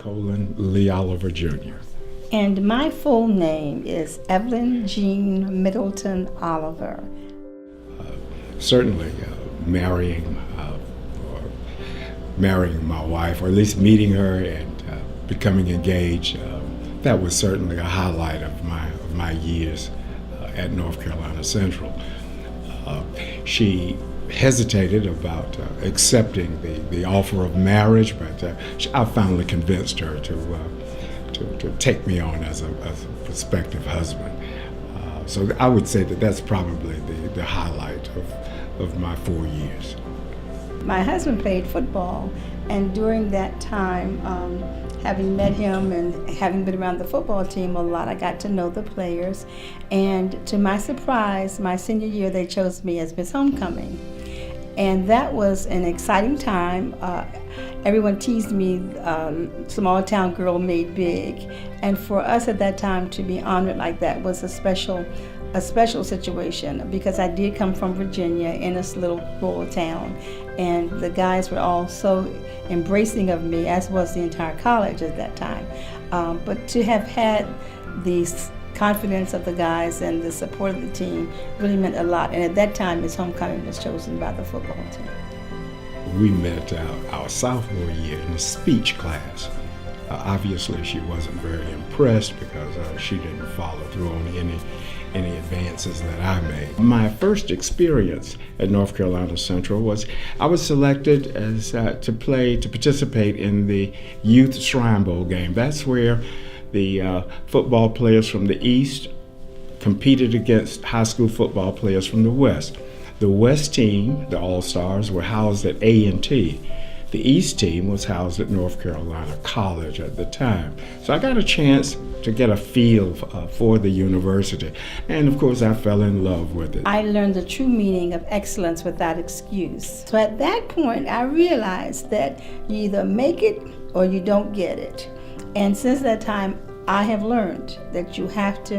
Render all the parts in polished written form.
Colin Lee Oliver Jr. And my full name is Evelyn Jean Middleton Oliver. Certainly marrying my wife, or at least meeting her and becoming engaged, that was certainly a highlight of my years at North Carolina Central. She hesitated about accepting the offer of marriage, but I finally convinced her to take me on as a prospective husband. So I would say that's probably the highlight of my 4 years. My husband played football, and during that time, having met him and having been around the football team a lot, I got to know the players. And to my surprise, my senior year, they chose me as Miss Homecoming. And that was an exciting time. Everyone teased me, small town girl made big. And for us at that time to be honored like that was a special situation, because I did come from Virginia in this little rural town, and the guys were all so embracing of me, as was the entire college at that time. But to have had the confidence of the guys and the support of the team really meant a lot. And at that time, Miss Homecoming was chosen by the football team. We met our sophomore year in a speech class. Obviously, she wasn't very impressed because she didn't follow through on any advances that I made. My first experience at North Carolina Central was I was selected as to participate in the Youth Shrine Bowl game. That's where the football players from the East competed against high school football players from the West. The West team, the All-Stars, were housed at A&T. The East team was housed at North Carolina College at the time. So I got a chance to get a feel for the university. And of course, I fell in love with it. I learned the true meaning of excellence without excuse. So at that point, I realized that you either make it or you don't get it. And since that time, I have learned that you have to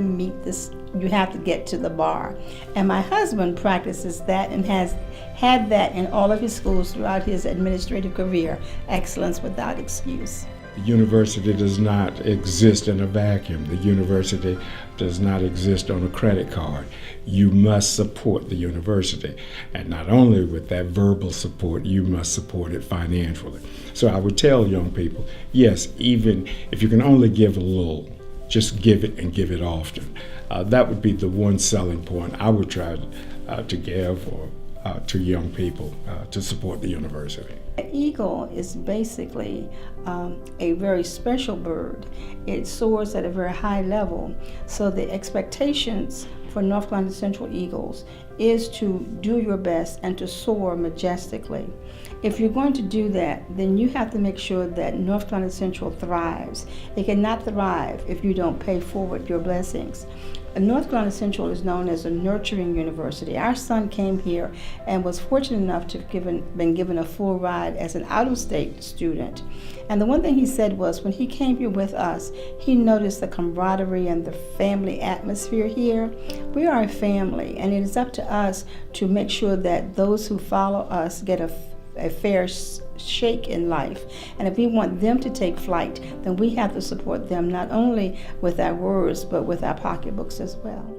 you have to get to the bar. And my husband practices that and has had that in all of his schools throughout his administrative career, excellence without excuse. The university does not exist in a vacuum. The university does not exist on a credit card. You must support the university. And not only with that verbal support, you must support it financially. So I would tell young people, yes, even if you can only give a little, just give it and give it often. That would be the one selling point I would try to give to young people to support the university. An eagle is basically a very special bird. It soars at a very high level. So the expectations for North Carolina Central Eagles is to do your best and to soar majestically. If you're going to do that, then you have to make sure that North Carolina Central thrives. It cannot thrive if you don't pay forward your blessings. North Carolina Central is known as a nurturing university. Our son came here and was fortunate enough to have been given a full ride as an out-of-state student. And the one thing he said was when he came here with us, he noticed the camaraderie and the family atmosphere here. We are a family, and it is up to us to make sure that those who follow us get a fair shake in life. And if we want them to take flight, then we have to support them not only with our words, but with our pocketbooks as well.